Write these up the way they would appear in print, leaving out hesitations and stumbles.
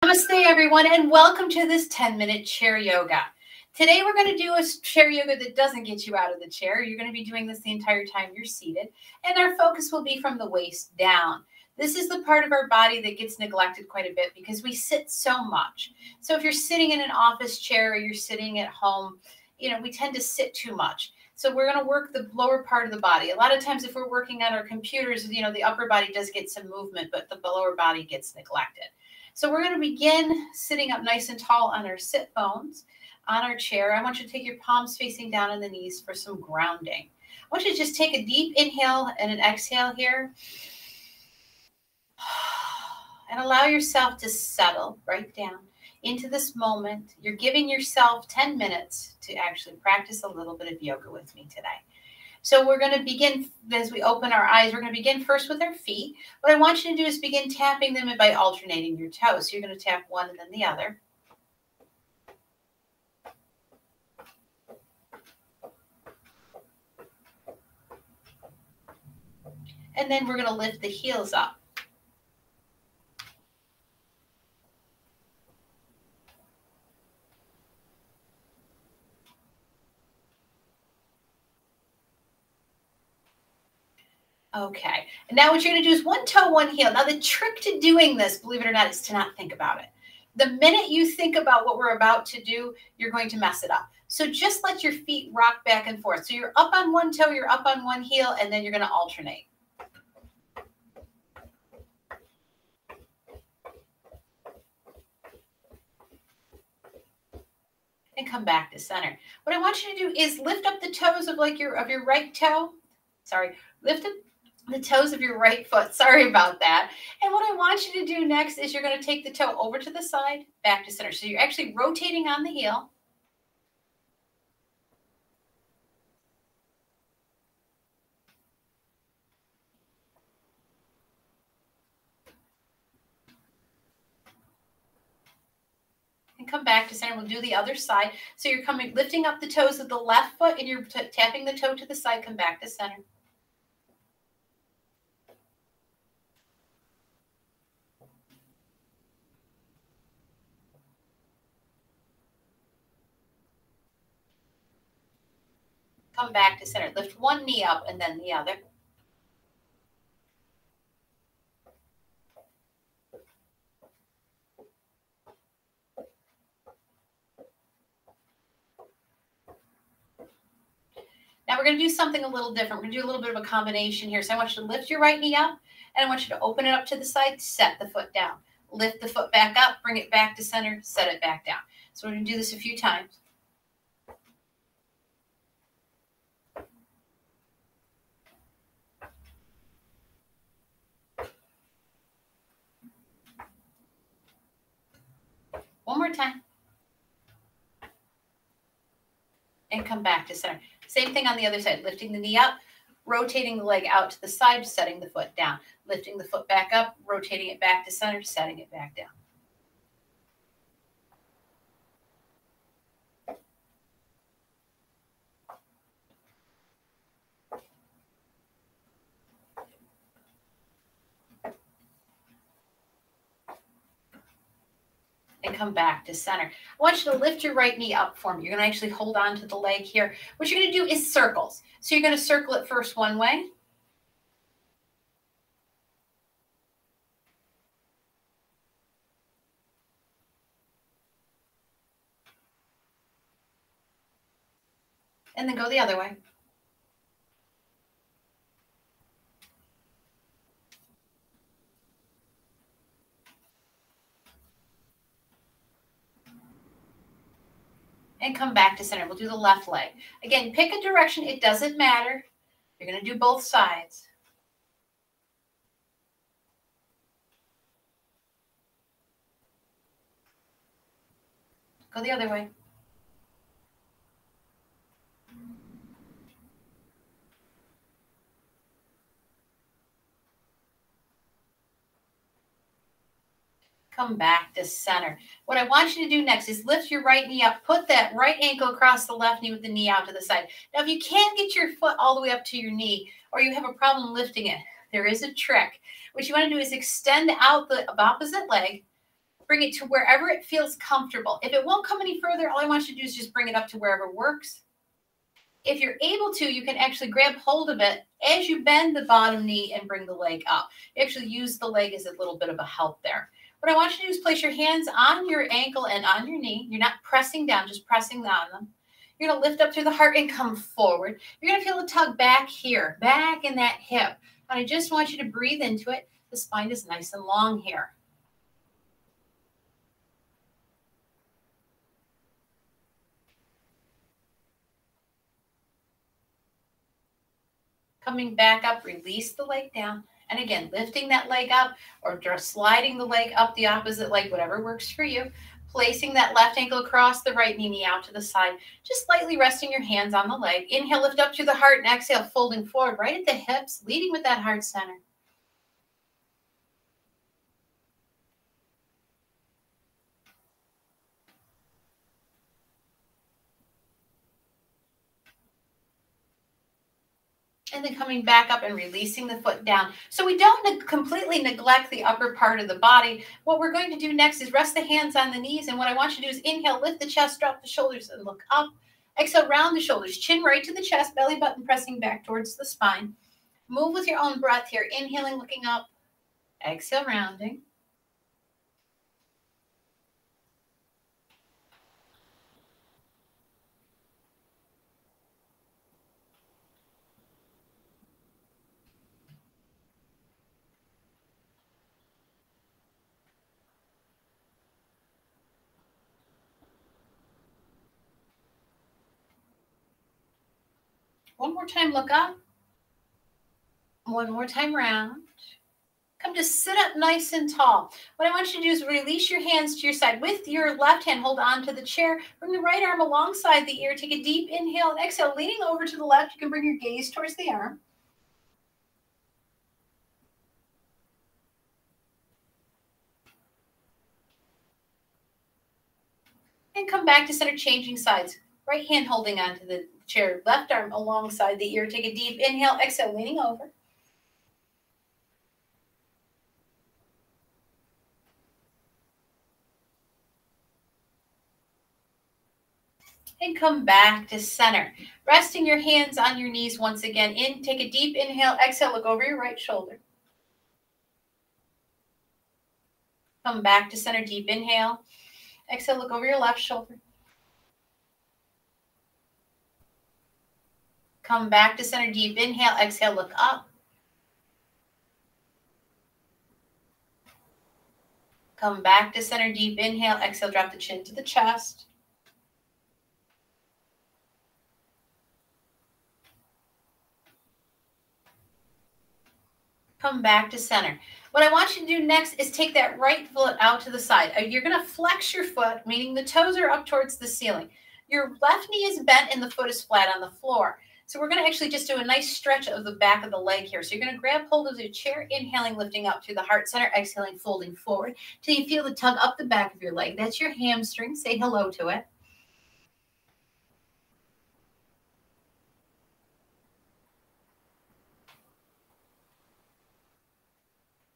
Namaste, everyone, and welcome to this 10-minute chair yoga. Today, we're going to do a chair yoga that doesn't get you out of the chair. You're going to be doing this the entire time you're seated, and our focus will be from the waist down. This is the part of our body that gets neglected quite a bit because we sit so much. So if you're sitting in an office chair or you're sitting at home, we tend to sit too much. So we're going to work the lower part of the body. A lot of times if we're working on our computers, the upper body does get some movement, but the lower body gets neglected. So we're going to begin sitting up nice and tall on our sit bones on our chair. I want you to take your palms facing down on the knees for some grounding. I want you to just take a deep inhale and an exhale here. And allow yourself to settle right down into this moment. You're giving yourself 10 minutes to actually practice a little bit of yoga with me today. So we're going to begin, as we open our eyes, we're going to begin first with our feet. What I want you to do is begin tapping them by alternating your toes. So you're going to tap one and then the other. And then we're going to lift the heels up. Okay, and now what you're going to do is one toe, one heel. Now the trick to doing this, believe it or not, is to not think about it. The minute you think about what we're about to do, you're going to mess it up. So just let your feet rock back and forth. So you're up on one toe, you're up on one heel, and then you're going to alternate. And come back to center. What I want you to do is lift up the toes of your right toe. Sorry, lift up the toes of your right foot. Sorry about that. And what I want you to do next is you're going to take the toe over to the side, back to center. So you're actually rotating on the heel. And come back to center. We'll do the other side. So you're lifting up the toes of the left foot and you're tapping the toe to the side. Come back to center. Come back to center. Lift one knee up and then the other. Now we're going to do something a little different. We're going to do a little bit of a combination here. So I want you to lift your right knee up and I want you to open it up to the side, set the foot down. Lift the foot back up, bring it back to center, set it back down. So we're going to do this a few times. One more time. And come back to center. Same thing on the other side. Lifting the knee up, rotating the leg out to the side, setting the foot down. Lifting the foot back up, rotating it back to center, setting it back down. And come back to center. I want you to lift your right knee up for me. You're going to actually hold on to the leg here. What you're going to do is circles. So you're going to circle it first one way. And then go the other way. And come back to center. We'll do the left leg. Again, pick a direction. It doesn't matter. You're going to do both sides. Go the other way. Come back to center. What I want you to do next is lift your right knee up. Put that right ankle across the left knee with the knee out to the side. Now, if you can't get your foot all the way up to your knee or you have a problem lifting it, there is a trick. What you want to do is extend out the opposite leg, Bring it to wherever it feels comfortable. If it won't come any further, all I want you to do is just bring it up to wherever works. If you're able to, you can actually grab hold of it as you bend the bottom knee and bring the leg up. You actually use the leg as a little bit of a help there. What I want you to do is place your hands on your ankle and on your knee. You're not pressing down, just pressing on them. You're going to lift up through the heart and come forward. You're going to feel a tug back here, back in that hip. And I just want you to breathe into it. The spine is nice and long here. Coming back up, release the leg down. And again, lifting that leg up or just sliding the leg up the opposite leg, whatever works for you. Placing that left ankle across the right knee out to the side. Just lightly resting your hands on the leg. Inhale, lift up through the heart, and exhale, folding forward right at the hips, leading with that heart center. And then coming back up and releasing the foot down. So we don't completely neglect the upper part of the body. What we're going to do next is rest the hands on the knees. And what I want you to do is inhale, lift the chest, drop the shoulders, and look up. Exhale, round the shoulders, chin right to the chest, belly button pressing back towards the spine. Move with your own breath here. Inhaling, looking up. Exhale, rounding. One more time, look up. One more time, round. Come to sit up nice and tall. What I want you to do is release your hands to your side. With your left hand, hold on to the chair. Bring the right arm alongside the ear. Take a deep inhale and exhale. Leaning over to the left, you can bring your gaze towards the arm. And come back to center, changing sides. Right hand holding onto the chair. Left arm alongside the ear. Take a deep inhale. Exhale, leaning over. And come back to center. Resting your hands on your knees once again. In, take a deep inhale. Exhale, look over your right shoulder. Come back to center, deep inhale. Exhale, look over your left shoulder. Come back to center, deep inhale. Exhale, look up. Come back to center, deep inhale. Exhale, drop the chin to the chest. Come back to center. What I want you to do next is take that right foot out to the side. You're going to flex your foot, meaning the toes are up towards the ceiling. Your left knee is bent and the foot is flat on the floor. So we're going to actually just do a nice stretch of the back of the leg here. So you're going to grab hold of your chair, inhaling, lifting up through the heart center, exhaling, folding forward till you feel the tug up the back of your leg. That's your hamstring. Say hello to it.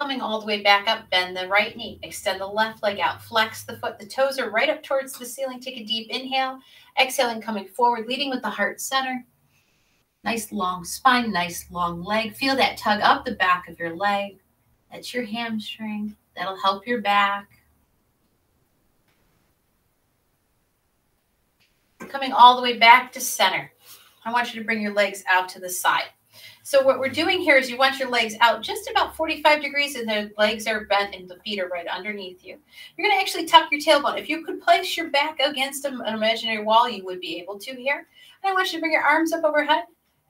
Coming all the way back up, bend the right knee, extend the left leg out, flex the foot. The toes are right up towards the ceiling. Take a deep inhale, exhaling, coming forward, leading with the heart center. Nice long spine, nice long leg. Feel that tug up the back of your leg. That's your hamstring. That'll help your back. Coming all the way back to center. I want you to bring your legs out to the side. So what we're doing here is you want your legs out just about 45 degrees and the legs are bent and the feet are right underneath you. You're going to actually tuck your tailbone. If you could place your back against an imaginary wall, you would be able to here. And I want you to bring your arms up overhead.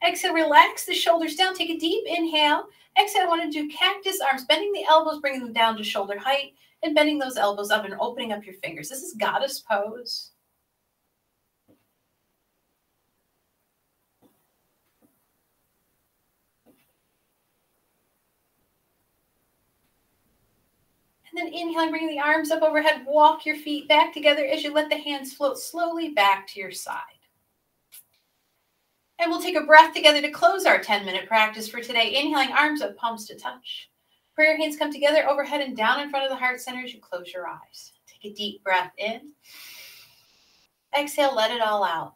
Exhale, relax the shoulders down. Take a deep inhale. Exhale, I want to do cactus arms, bending the elbows, bringing them down to shoulder height, and bending those elbows up and opening up your fingers. This is goddess pose. And then inhaling, bring the arms up overhead. Walk your feet back together as you let the hands float slowly back to your side. And we'll take a breath together to close our 10-minute practice for today. Inhaling, arms up, palms to touch. Prayer hands come together overhead and down in front of the heart center as you close your eyes. Take a deep breath in. Exhale, let it all out.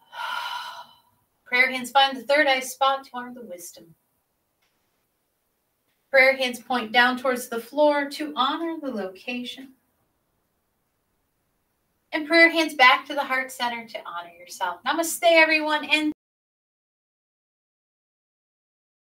Prayer hands find the third eye spot to honor the wisdom. Prayer hands point down towards the floor to honor the location. And prayer hands back to the heart center to honor yourself. Namaste, everyone. And